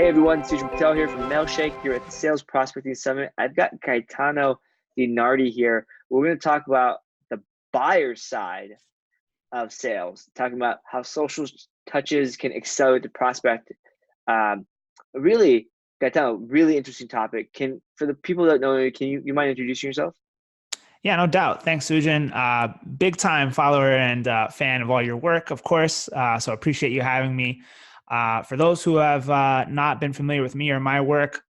Hey everyone, Sujan Patel here from Mailshake here at the Sales Prospecting Summit. I've got Gaetano DiNardi here. We're going to talk about the buyer side of sales, talking about how social touches can accelerate the prospect. Um, really, Gaetano, really interesting topic. For the people that know you, you mind introducing yourself? Yeah, no doubt. Thanks, Sujan. Big time follower and fan of all your work, of course. So appreciate you having me. For those who have not been familiar with me or my work,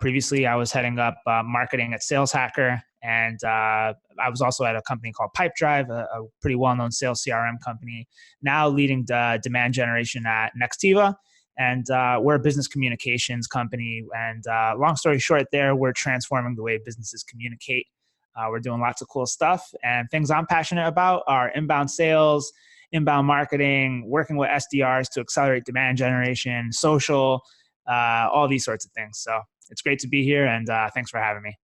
previously I was heading up marketing at Sales Hacker, and I was also at a company called Pipedrive, a pretty well-known sales CRM company. Now leading demand generation at Nextiva, and we're a business communications company. And long story short, there we're transforming the way businesses communicate. We're doing lots of cool stuff, and things I'm passionate about are inbound sales, inbound marketing, working with SDRs to accelerate demand generation, social, all these sorts of things. So it's great to be here, and thanks for having me.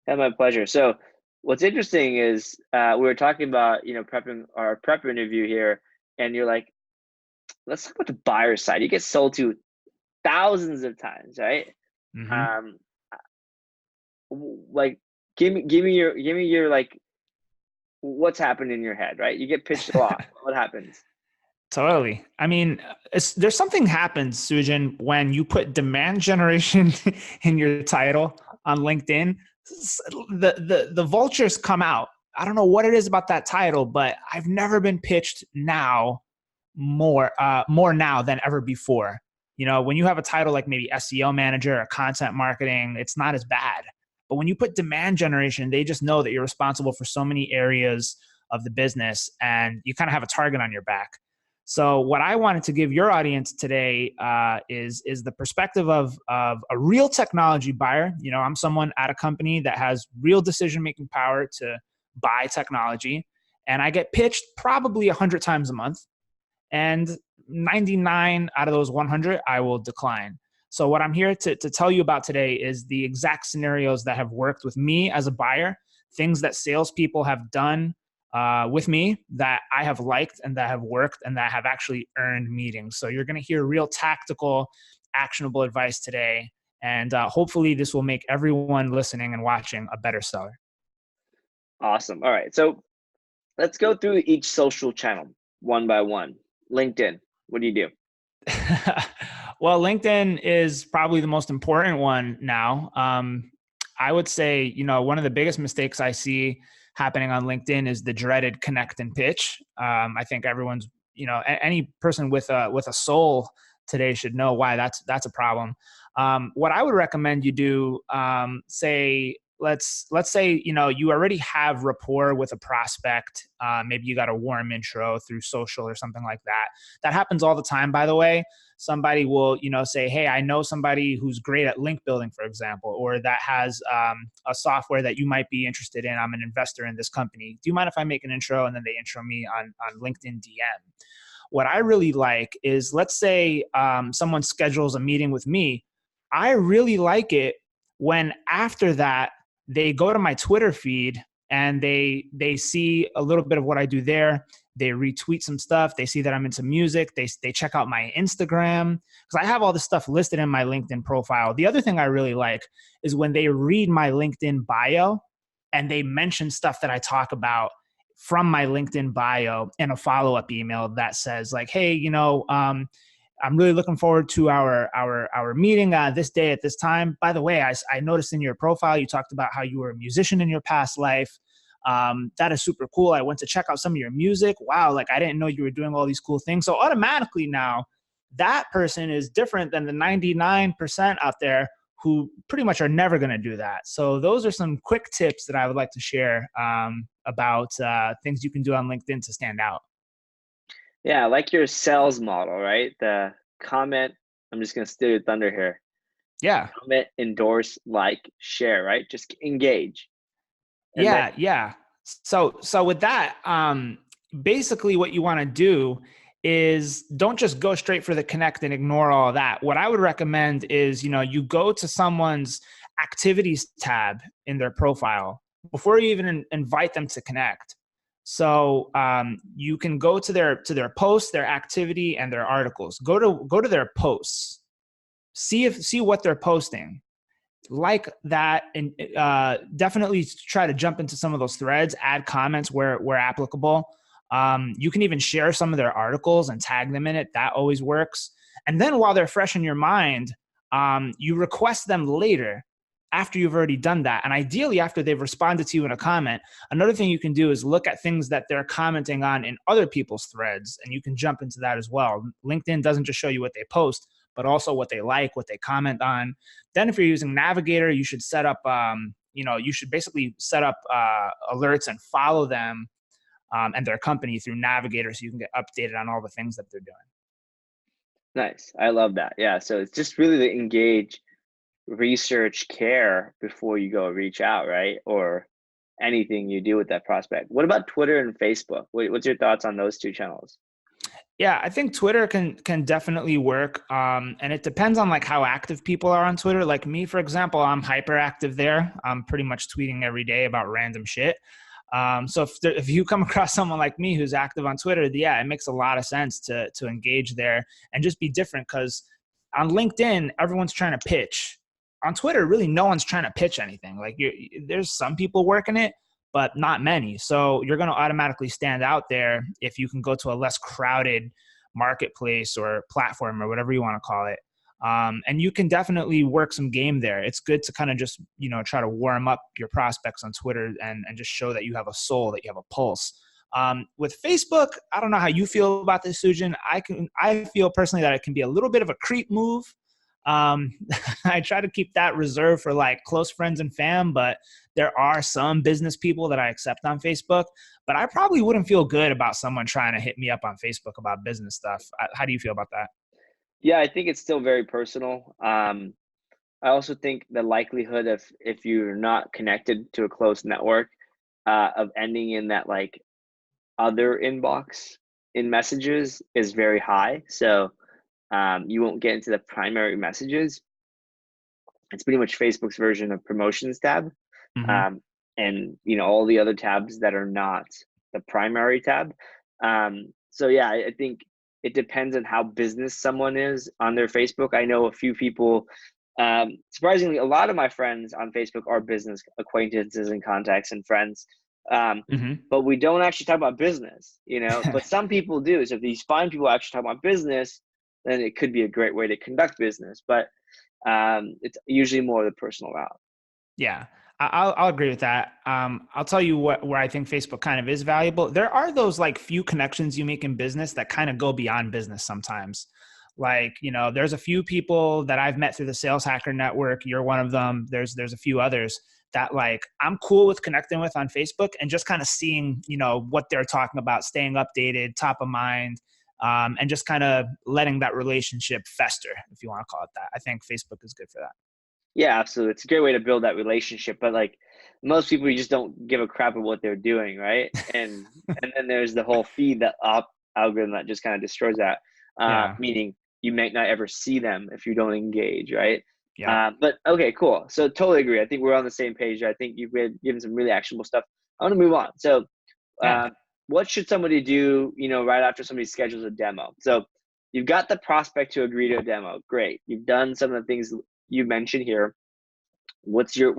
Yeah, my pleasure. So, what's interesting is we were talking about prepping our prep interview here, and you're like, let's talk about the buyer side. You get sold to thousands of times, right? Hmm. Um, like, give me your like, what's happened in your head, right? You get pitched a lot. What happens? Totally. I mean, there's something happens, Sujan, when you put demand generation in your title on LinkedIn. The vultures come out. I don't know what it is about that title, but I've never been pitched now more now than ever before. You know, when you have a title like maybe SEO manager or content marketing, it's not as bad. But when you put demand generation, they just know that you're responsible for so many areas of the business, and you kind of have a target on your back. So what I wanted to give your audience today is the perspective of a real technology buyer. You know, I'm someone at a company that has real decision making power to buy technology, and I get pitched probably 100 times a month, and 99 out of those 100 I will decline. So what I'm here to tell you about today is the exact scenarios that have worked with me as a buyer, things that salespeople have done with me that I have liked and that have worked and that have actually earned meetings. So you're going to hear real tactical, actionable advice today. And hopefully this will make everyone listening and watching a better seller. Awesome. All right. So let's go through each social channel one by one. LinkedIn. What do you do? Well, LinkedIn is probably the most important one now. I would say, you know, one of the biggest mistakes I see happening on LinkedIn is the dreaded connect and pitch. I think everyone's, you know, any person with a soul today should know why that's a problem. What I would recommend you do, say, let's say, you know, you already have rapport with a prospect. Maybe you got a warm intro through social or something like that. That happens all the time, by the way. Somebody will, you know, say, hey, I know somebody who's great at link building, for example, or that has a software that you might be interested in. I'm an investor in this company. Do you mind if I make an intro? And then they intro me on LinkedIn DM. What I really like is, let's say someone schedules a meeting with me. I really like it when after that they go to my Twitter feed and they see a little bit of what I do there. They retweet some stuff. They see that I'm into music. They check out my Instagram because I have all this stuff listed in my LinkedIn profile. The other thing I really like is when they read my LinkedIn bio and they mention stuff that I talk about from my LinkedIn bio in a follow-up email that says like, hey, you know, I'm really looking forward to our meeting this day at this time. By the way, I noticed in your profile you talked about how you were a musician in your past life. That is super cool. I went to check out some of your music. Wow, like I didn't know you were doing all these cool things. So automatically now, that person is different than the 99% out there who pretty much are never going to do that. So those are some quick tips that I would like to share about things you can do on LinkedIn to stand out. Yeah, I like your sales model, right? The comment, I'm just going to steal your thunder here. Yeah. Comment, endorse, like, share, right? Just engage. And then, Yeah. So with that, basically what you want to do is don't just go straight for the connect and ignore all of that. What I would recommend is, you know, you go to someone's activities tab in their profile before you even invite them to connect. So you can go to their posts, their activity, and their articles. Go to their posts. see what they're posting, like that, and definitely try to jump into some of those threads, add comments where applicable. You can even share some of their articles and tag them in it. That always works. And then while they're fresh in your mind, you request them later after you've already done that. And ideally after they've responded to you in a comment. Another thing you can do is look at things that they're commenting on in other people's threads, and you can jump into that as well. LinkedIn doesn't just show you what they post, but also what they like, what they comment on. Then if you're using Navigator, you should set up, you should basically set up alerts and follow them and their company through Navigator, so you can get updated on all the things that they're doing. Nice. I love that. Yeah. So it's just really to engage, research, care before you go reach out, right? Or anything you do with that prospect. What about Twitter and Facebook? What's your thoughts on those two channels? Yeah, I think Twitter can definitely work. And it depends on like how active people are on Twitter. Like me, for example, I'm hyper active there. I'm pretty much tweeting every day about random shit. So if you come across someone like me who's active on Twitter, yeah, it makes a lot of sense to engage there and just be different, because on LinkedIn, everyone's trying to pitch. On Twitter, really no one's trying to pitch anything. Like there's some people working it, but not many. So you're going to automatically stand out there if you can go to a less crowded marketplace or platform or whatever you want to call it. And you can definitely work some game there. It's good to kind of just, try to warm up your prospects on Twitter and just show that you have a soul, that you have a pulse. With Facebook, I don't know how you feel about this, Sujin. I feel personally that it can be a little bit of a creep move. I try to keep that reserved for like close friends and fam, but there are some business people that I accept on Facebook, but I probably wouldn't feel good about someone trying to hit me up on Facebook about business stuff. How do you feel about that? Yeah, I think it's still very personal. I also think the likelihood of, if you're not connected to a close network, of ending in that like other inbox in messages is very high. So you won't get into the primary messages. It's pretty much Facebook's version of promotions tab. Mm-hmm. And all the other tabs that are not the primary tab. So yeah, I think it depends on how business someone is on their Facebook. I know a few people, surprisingly, a lot of my friends on Facebook are business acquaintances and contacts and friends. Mm-hmm. But we don't actually talk about business, but some people do. So if you find people actually talk about business, then it could be a great way to conduct business. But it's usually more the personal route. Yeah, I'll agree with that. I'll tell you where I think Facebook kind of is valuable. There are those like few connections you make in business that kind of go beyond business sometimes. Like, there's a few people that I've met through the Sales Hacker Network. You're one of them. There's a few others that like I'm cool with connecting with on Facebook and just kind of seeing, what they're talking about, staying updated, top of mind, and just kind of letting that relationship fester, if you want to call it that. I think Facebook is good for that. Yeah, absolutely. It's a great way to build that relationship. But like most people, you just don't give a crap of what they're doing, right? And then there's the whole feed that algorithm that just kind of destroys that. Yeah. Meaning you might not ever see them if you don't engage, right? Yeah. But okay, cool. So totally agree. I think we're on the same page. I think you've been given some really actionable stuff. I want to move on. So Yeah. what should somebody do, right after somebody schedules a demo? So you've got the prospect to agree to a demo. Great. You've done some of the things you mentioned here. What's your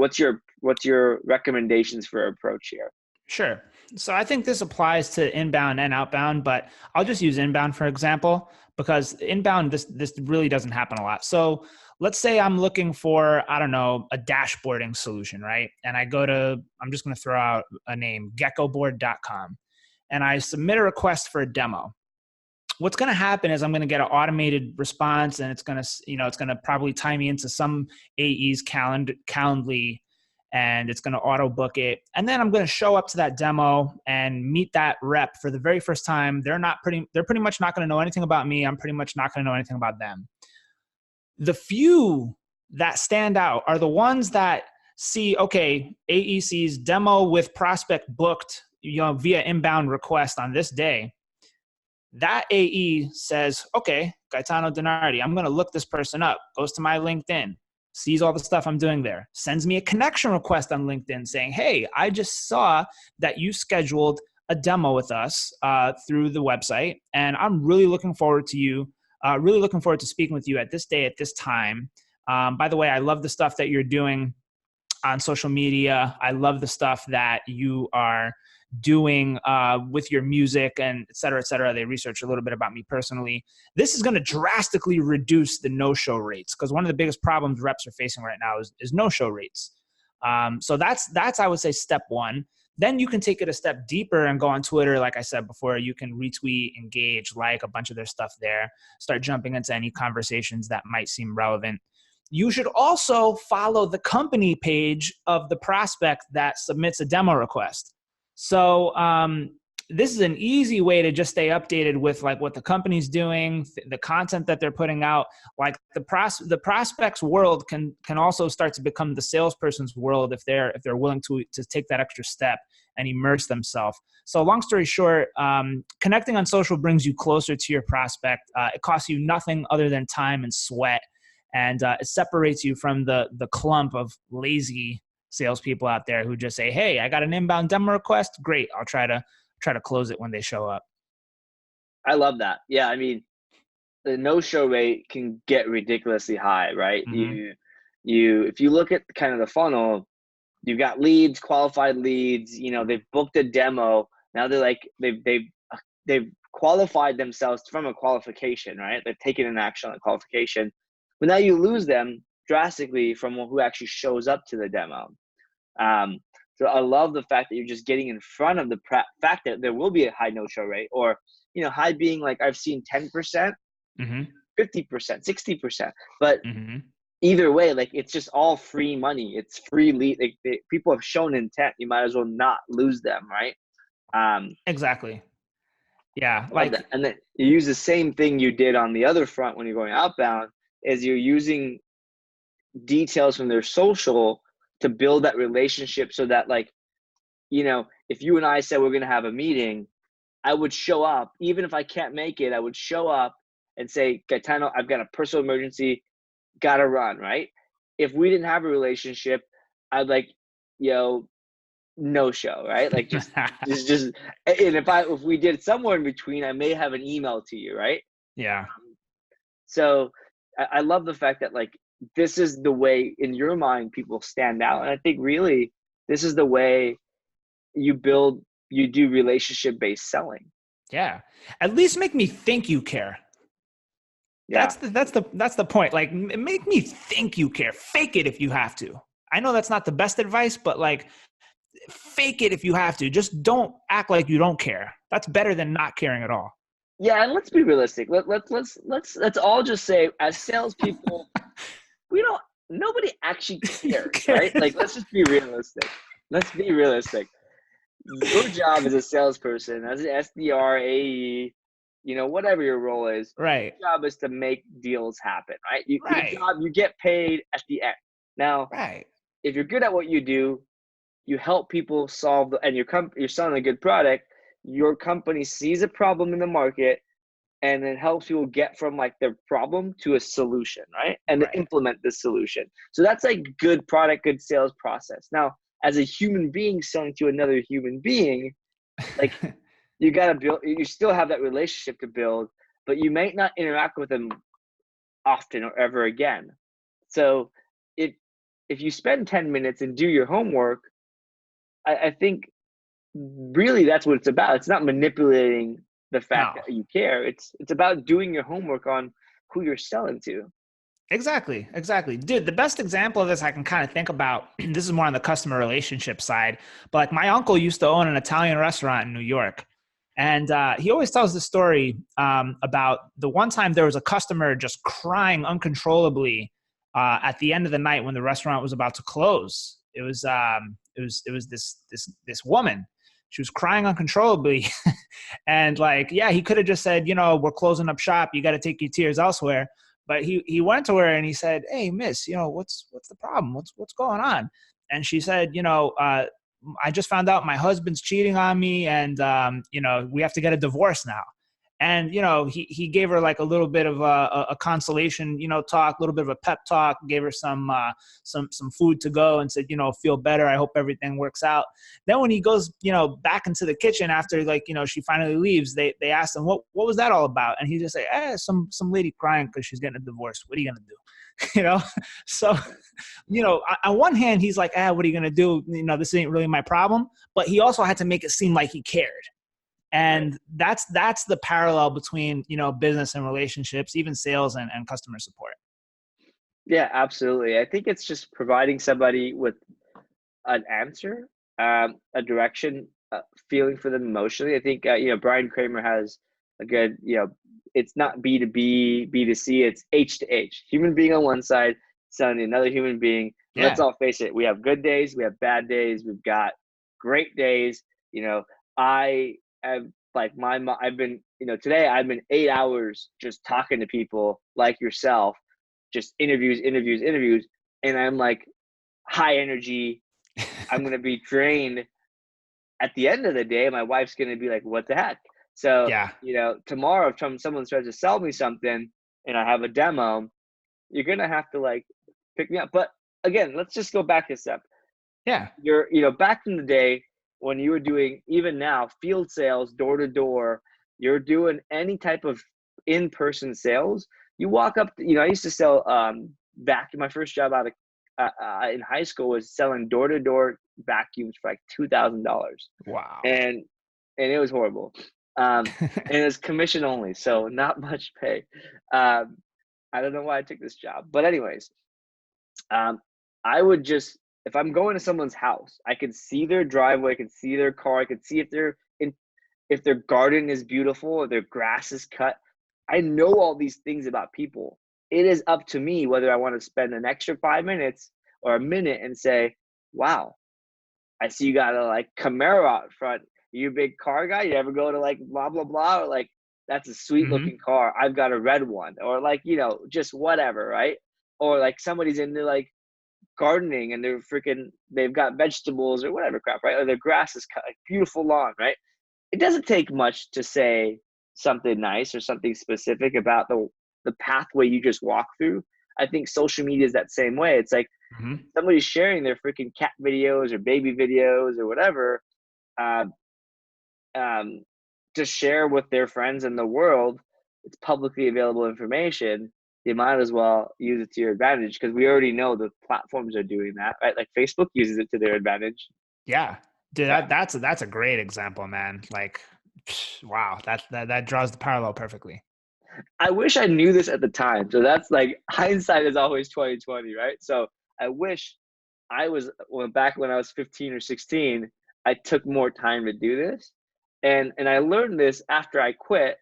recommendations for approach here? Sure. So I think this applies to inbound and outbound, but I'll just use inbound for example, because inbound, this really doesn't happen a lot. So let's say I'm looking for, I don't know, a dashboarding solution, right? And I'm just going to throw out a name, geckoboard.com, and I submit a request for a demo. What's going to happen is I'm going to get an automated response, and it's going to probably tie me into some AE's Calendly, and it's going to auto book it. And then I'm going to show up to that demo and meet that rep for the very first time. They're pretty much not going to know anything about me. I'm pretty much not going to know anything about them. The few that stand out are the ones that see, okay, AEC's demo with prospect booked, via inbound request on this day. That AE says, okay, Gaetano DiNardi, I'm going to look this person up, goes to my LinkedIn, sees all the stuff I'm doing there, sends me a connection request on LinkedIn saying, hey, I just saw that you scheduled a demo with us through the website, and I'm really looking forward to you Really looking forward to speaking with you at this day, at this time. By the way, I love the stuff that you're doing on social media. I love the stuff that you are doing with your music and et cetera, et cetera. They research a little bit about me personally. This is going to drastically reduce the no-show rates, because one of the biggest problems reps are facing right now is no-show rates. So that's, I would say, step one. Then you can take it a step deeper and go on Twitter. Like I said before, you can retweet, engage, like a bunch of their stuff there, start jumping into any conversations that might seem relevant. You should also follow the company page of the prospect that submits a demo request. So this is an easy way to just stay updated with like what the company's doing, the content that they're putting out. Like the prospect's world can also start to become the salesperson's world if they're willing to take that extra step and immerse themselves. So long story short, connecting on social brings you closer to your prospect. It costs you nothing other than time and sweat, and it separates you from the clump of lazy salespeople out there who just say, "Hey, I got an inbound demo request. Great, I'll try to close it when they show up." I love that. Yeah, I mean, the no-show rate can get ridiculously high, right? Mm-hmm. If you look at kind of the funnel, you've got leads, qualified leads. They've booked a demo. Now they're like they've qualified themselves from a qualification, right? They've taken an action on a qualification, but now you lose them drastically from who actually shows up to the demo. So I love the fact that you're just getting in front of the fact that there will be a high no-show rate, or, high being like I've seen 10%, Mm-hmm. 50%, 60%. But Mm-hmm. either way, like it's just all free money. It's free lead. People have shown intent. You might as well not lose them, right? Exactly. Yeah. Love that. And then you use the same thing you did on the other front when you're going outbound, is you're using details from their social to build that relationship, so that if you and I said we're going to have a meeting, I would show up. Even if I can't make it, I would show up and say, Gaetano, I've got a personal emergency, gotta run, right? If we didn't have a relationship, I'd no show, right? Like just and if we did somewhere in between, I may have an email to you, right? Yeah. So I love the fact that this is the way in your mind people stand out. And I think really this is the way you do relationship-based selling. Yeah. At least make me think you care. Yeah. That's the point. Like, make me think you care. Fake it if you have to. I know that's not the best advice, but fake it if you have to. Just don't act like you don't care. That's better than not caring at all. Yeah, and let's be realistic. Let's all just say, as salespeople, nobody actually cares, right? Like, let's just be realistic. Let's be realistic. Your job as a salesperson, as an SDR, AE, whatever your role is, right? Your job is to make deals happen, right? Right. Your job, you get paid at the end. Now, right. If you're good at what you do, you help people solve and you're selling a good product. Your company sees a problem in the market and then helps people get from their problem to a solution, right? And to implement the solution. So that's good product, good sales process. Now, as a human being selling to another human being, you got to build, you still have that relationship to build, but you may not interact with them often or ever again. So if you spend 10 minutes and do your homework, I think really that's what it's about. It's not manipulating the fact that you care. It's about doing your homework on who you're selling to. Exactly. Dude, the best example of this I can kind of think about, this is more on the customer relationship side, but my uncle used to own an Italian restaurant in New York. And he always tells the story about the one time there was a customer just crying uncontrollably at the end of the night when the restaurant was about to close. It was this woman. She was crying uncontrollably, and he could have just said, we're closing up shop. You got to take your tears elsewhere. But he went to her and he said, "Hey, miss, what's the problem? What's going on?" And she said, I just found out my husband's cheating on me, and we have to get a divorce now. And, he gave her like a little bit of a consolation, talk, a little bit of a pep talk, gave her some food to go and said, feel better. I hope everything works out. Then when he goes, back into the kitchen after she finally leaves, they asked him, what was that all about? And he just said, some lady crying because she's getting a divorce. What are you going to do? So, on one hand, he's like, what are you going to do? This ain't really my problem. But he also had to make it seem like he cared. And that's the parallel between, business and relationships, even sales and customer support. Yeah, absolutely. I think it's just providing somebody with an answer, a direction, feeling for them emotionally. I think, Brian Kramer has a good, it's not B2B, B2C, it's H to H. Human being on one side, selling to another human being. And let's all face it, we have good days, we have bad days, we've got great days. I've been, today I've been 8 hours just talking to people like yourself, just interviews. And I'm like high energy. I'm going to be drained at the end of the day. My wife's going to be like, what the heck? So, tomorrow, if someone tries to sell me something and I have a demo, you're going to have to like pick me up. But again, let's just go back a step. Yeah. You're, back in the day, when you were doing, even now, field sales, door to door, you're doing any type of in-person sales. You walk up, I used to sell vacuum. My first job out of in high school was selling door to door vacuums for like $2,000. Wow. And it was horrible. And it was commission only, so not much pay. I don't know why I took this job, but anyways, I would just, if I'm going to someone's house, I could see their driveway, I could see their car, I could see if their garden is beautiful or their grass is cut. I know all these things about people. It is up to me whether I want to spend an extra 5 minutes or a minute and say, wow, I see you got a like Camaro out front. You a big car guy? You ever go to like blah, blah, blah? Or like, that's a sweet looking car. I've got a red one. Or like, just whatever, right? Or like somebody's into like gardening and they've got vegetables or whatever crap, right? Or their grass is cut, like beautiful lawn, right? It doesn't take much to say something nice or something specific about the pathway you just walk through. I think social media is that same way. It's like somebody's sharing their freaking cat videos or baby videos or whatever, to share with their friends in the world. It's publicly available information. You might as well use it to your advantage, because we already know the platforms are doing that, right? Like Facebook uses it to their advantage. Yeah, dude, that's a great example, man. Like, wow, that draws the parallel perfectly. I wish I knew this at the time. So that's like, hindsight is always 20/20, right? So I wish back when I was 15 or 16, I took more time to do this. And I learned this after I quit.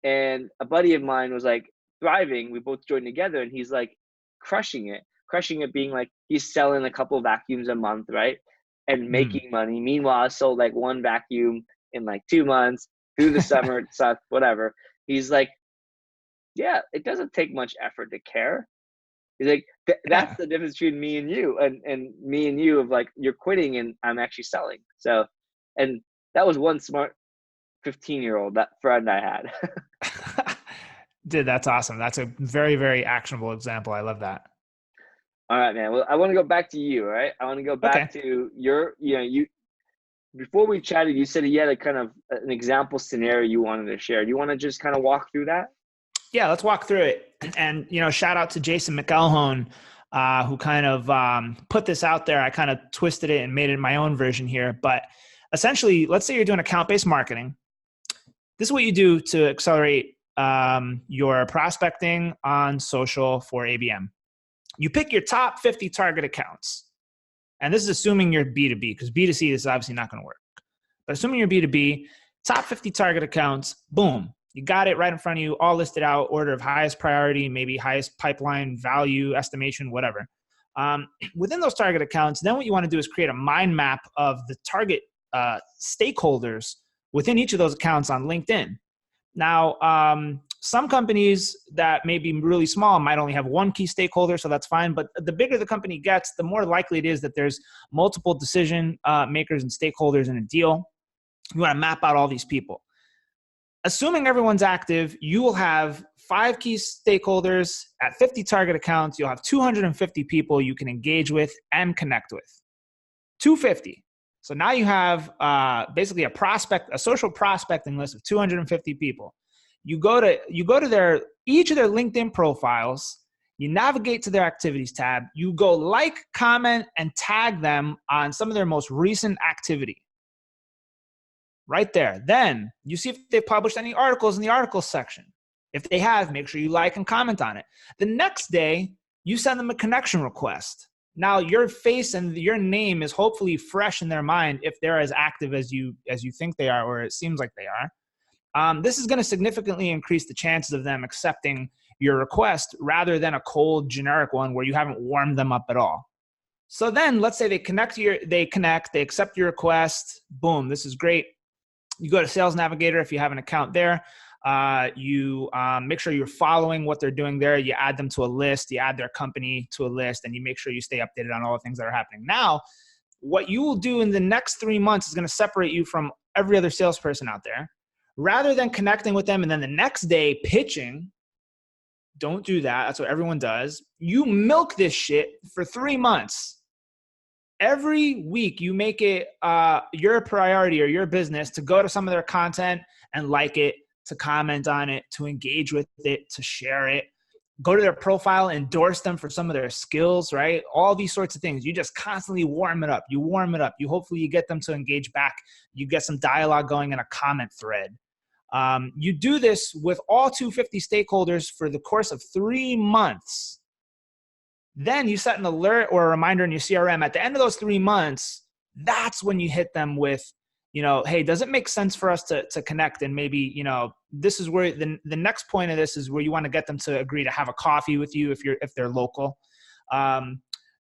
And a buddy of mine was like thriving. We both joined together, and he's like crushing it being like, he's selling a couple vacuums a month, right? And making money. Meanwhile, I sold like one vacuum in like 2 months through the summer, stuff, whatever. He's like, yeah, it doesn't take much effort to care. He's like, that's the difference between me and you, and me and you, of like, you're quitting and I'm actually selling. So, and that was one smart 15-year-old, that friend I had. Dude, that's awesome. That's a very, very actionable example. I love that. All right, man. Well, I want to go back to you, all right? I want to go back to before we chatted, you said you had a kind of an example scenario you wanted to share. Do you want to just kind of walk through that? Yeah, let's walk through it. And, shout out to Jason McElhone, who kind of put this out there. I kind of twisted it and made it my own version here. But essentially, let's say you're doing account-based marketing. This is what you do to accelerate your prospecting on social for ABM. You pick your top 50 target accounts. And this is assuming you're B2B, because B2C, this is obviously not going to work. But assuming you're B2B, top 50 target accounts, boom. You got it right in front of you, all listed out, order of highest priority, maybe highest pipeline value, estimation, whatever. Within those target accounts, then what you want to do is create a mind map of the target stakeholders within each of those accounts on LinkedIn. Now, some companies that may be really small might only have one key stakeholder, so that's fine. But the bigger the company gets, the more likely it is that there's multiple decision makers and stakeholders in a deal. You want to map out all these people. assuming everyone's active, you will have 5 key stakeholders at 50 target accounts. You'll have 250 people you can engage with and connect with. 250. So now you have basically a social prospecting list of 250 people. You go to each of their LinkedIn profiles. You navigate to their activities tab. You go like, comment, and tag them on some of their most recent activity. Right there. Then you see if they've published any articles in the articles section. If they have, make sure you like and comment on it. The next day, you send them a connection request. Now your face and your name is hopefully fresh in their mind if they're as active as you think they are, or it seems like they are. This is going to significantly increase the chances of them accepting your request rather than a cold generic one where you haven't warmed them up at all. So then let's say they accept your request. Boom, this is great. You go to Sales Navigator if you have an account there. You make sure you're following what they're doing there. You add them to a list. You add their company to a list, and you make sure you stay updated on all the things that are happening. Now, what you will do in the next 3 months is going to separate you from every other salesperson out there. Rather than connecting with them and then the next day pitching, don't do that. That's what everyone does. You milk this shit for 3 months. Every week you make it your priority or your business to go to some of their content and like it, to comment on it, to engage with it, to share it, go to their profile, endorse them for some of their skills, right? All these sorts of things. You just constantly warm it up. You warm it up. Hopefully you get them to engage back. You get some dialogue going in a comment thread. You do this with all 250 stakeholders for the course of 3 months. Then you set an alert or a reminder in your CRM. At the end of those 3 months, that's when you hit them with, hey, does it make sense for us to connect? And maybe, this is where the next point of this is where you want to get them to agree to have a coffee with you if they're local.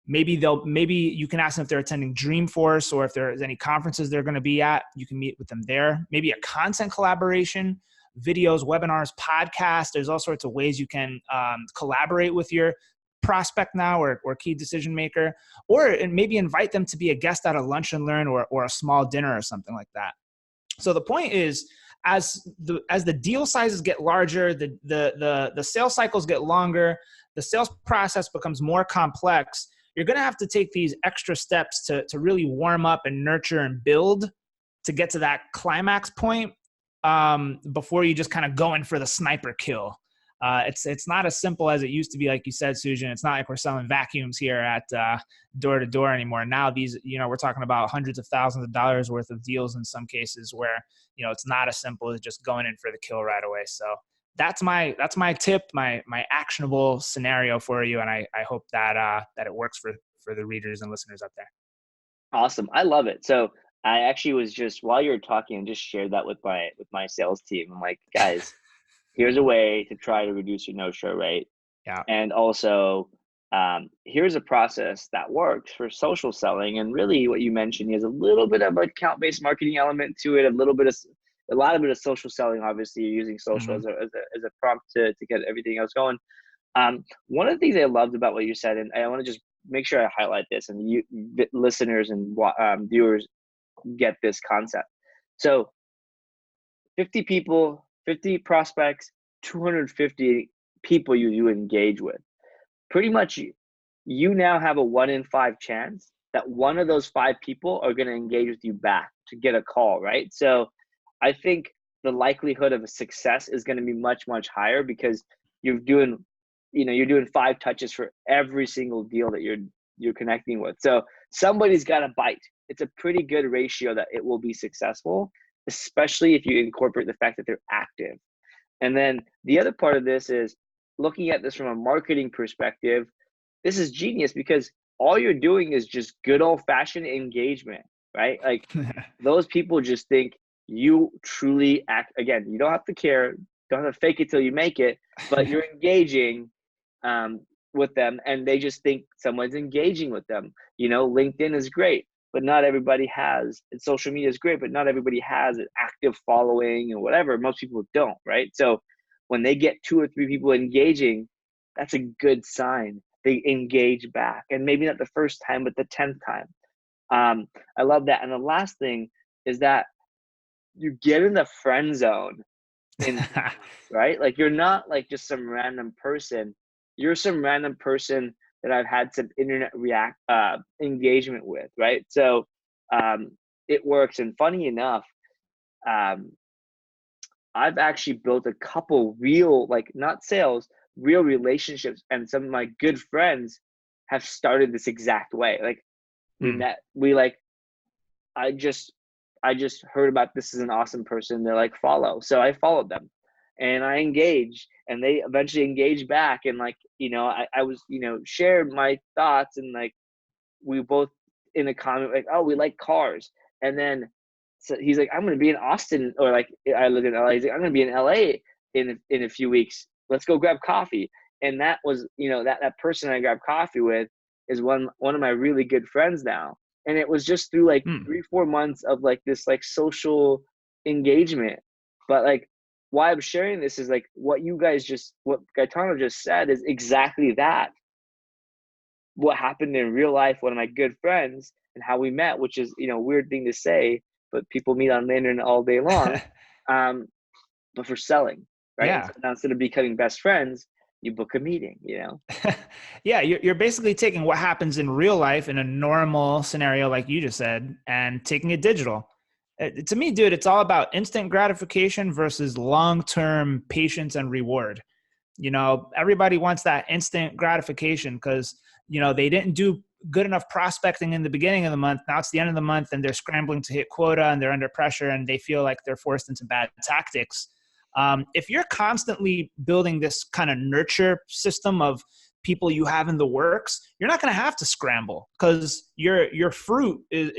Maybe you can ask them if they're attending Dreamforce or if there's any conferences they're going to be at. You can meet with them there. Maybe a content collaboration, videos, webinars, podcasts. There's all sorts of ways you can collaborate with your prospect now or key decision maker, or maybe invite them to be a guest at a lunch and learn or a small dinner or something like that. So the point is, as the deal sizes get larger, the sales cycles get longer, the sales process becomes more complex, you're going to have to take these extra steps to really warm up and nurture and build to get to that climax point before you just kind of go in for the sniper kill. It's not as simple as it used to be, like you said, Sujan. It's not like we're selling vacuums here at door to door anymore. Now these, we're talking about hundreds of thousands of dollars worth of deals in some cases where, it's not as simple as just going in for the kill right away. So that's my tip, my actionable scenario for you. And I hope that it works for the readers and listeners out there. Awesome. I love it. So I actually was just, while you were talking, and just shared that with my sales team. I'm like, guys, here's a way to try to reduce your no-show rate. Yeah. And also, here's a process that works for social selling. And really what you mentioned is a little bit of an account-based marketing element to it, a lot of it is social selling. Obviously, you're using social as a prompt to get everything else going. One of the things I loved about what you said, and I want to just make sure I highlight this, and you listeners and viewers get this concept. So 50 people, 50 prospects, 250 people you engage with. Pretty much you now have a 1 in 5 chance that one of those 5 people are going to engage with you back to get a call, right? So I think the likelihood of a success is going to be much, much higher because you're doing 5 touches for every single deal that you're connecting with. So somebody's got to bite. It's a pretty good ratio that it will be successful, especially if you incorporate the fact that they're active. And then the other part of this is looking at this from a marketing perspective. This is genius because all you're doing is just good old-fashioned engagement, right? Like those people just think you truly act. Again, you don't have to care, don't have to fake it till you make it, but you're engaging with them, and they just think someone's engaging with them. LinkedIn is great, but not everybody has. And social media is great, but not everybody has an active following and whatever. Most people don't, right? So when they get 2 or 3 people engaging, that's a good sign. They engage back, and maybe not the first time, but the 10th time. I love that. And the last thing is that you get in the friend zone in right? Like you're not like just some random person. You're some random person that I've had some internet engagement with, right? So um, it works. And funny enough, um, I've actually built a couple real, like not sales, real relationships, and some of my good friends have started this exact way. Like we Hmm. met, we like I just I just heard about this is an awesome person. They're like follow, so I followed them, and I engaged, and they eventually engaged back, and like I was shared my thoughts, and like we both in a comment like, oh, we like cars, and then so he's like, I'm gonna be in Austin, or like I live in LA. He's like, I'm gonna be in LA in a few weeks. Let's go grab coffee. And that was that person I grabbed coffee with is one of my really good friends now. And it was just through like Hmm. 3-4 months of like this like social engagement. But like why I'm sharing this is like what Gaetano just said is exactly that. What happened in real life, one of my good friends, and how we met, which is a weird thing to say, but people meet on the internet all day long, um, but for selling, right? And Yeah. so now instead of becoming best friends, you book a meeting. Yeah, you're basically taking what happens in real life in a normal scenario, like you just said, and taking it digital. To me, dude, it's all about instant gratification versus long-term patience and reward. Everybody wants that instant gratification because, they didn't do good enough prospecting in the beginning of the month. Now it's the end of the month and they're scrambling to hit quota and they're under pressure and they feel like they're forced into bad tactics. If you're constantly building this kind of nurture system of people you have in the works, you're not going to have to scramble because your fruit is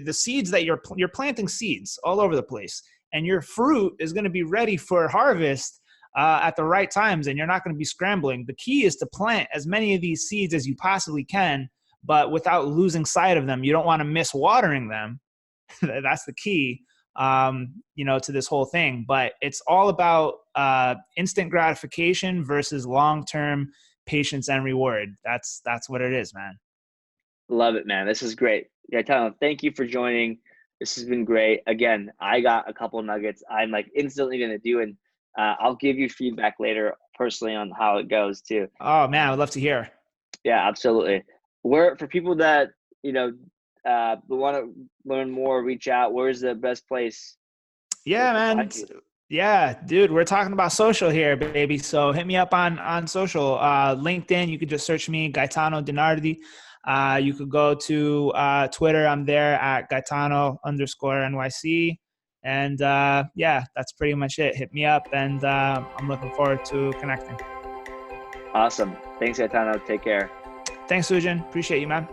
the seeds that you're planting seeds all over the place, and your fruit is going to be ready for harvest at the right times, and you're not going to be scrambling. The key is to plant as many of these seeds as you possibly can, but without losing sight of them. You don't want to miss watering them. That's the key, to this whole thing. But it's all about instant gratification versus long-term patience and reward. That's what it is, man. Love it, man. This is great. Gaetano, thank you for joining. This has been great. Again, I got a couple nuggets I'm like instantly going to do, and I'll give you feedback later personally on how it goes too. Oh man, I would love to hear. Yeah, absolutely. Where for people that want to learn more, reach out. Where's the best place Yeah, to man. find you? Yeah, dude, we're talking about social here, baby. So hit me up on social. LinkedIn, you could just search me, Gaetano DiNardi. You could go to Twitter. I'm there at Gaetano_NYC. And yeah, that's pretty much it. Hit me up, and I'm looking forward to connecting. Awesome. Thanks, Gaetano. Take care. Thanks, Sujin. Appreciate you, man.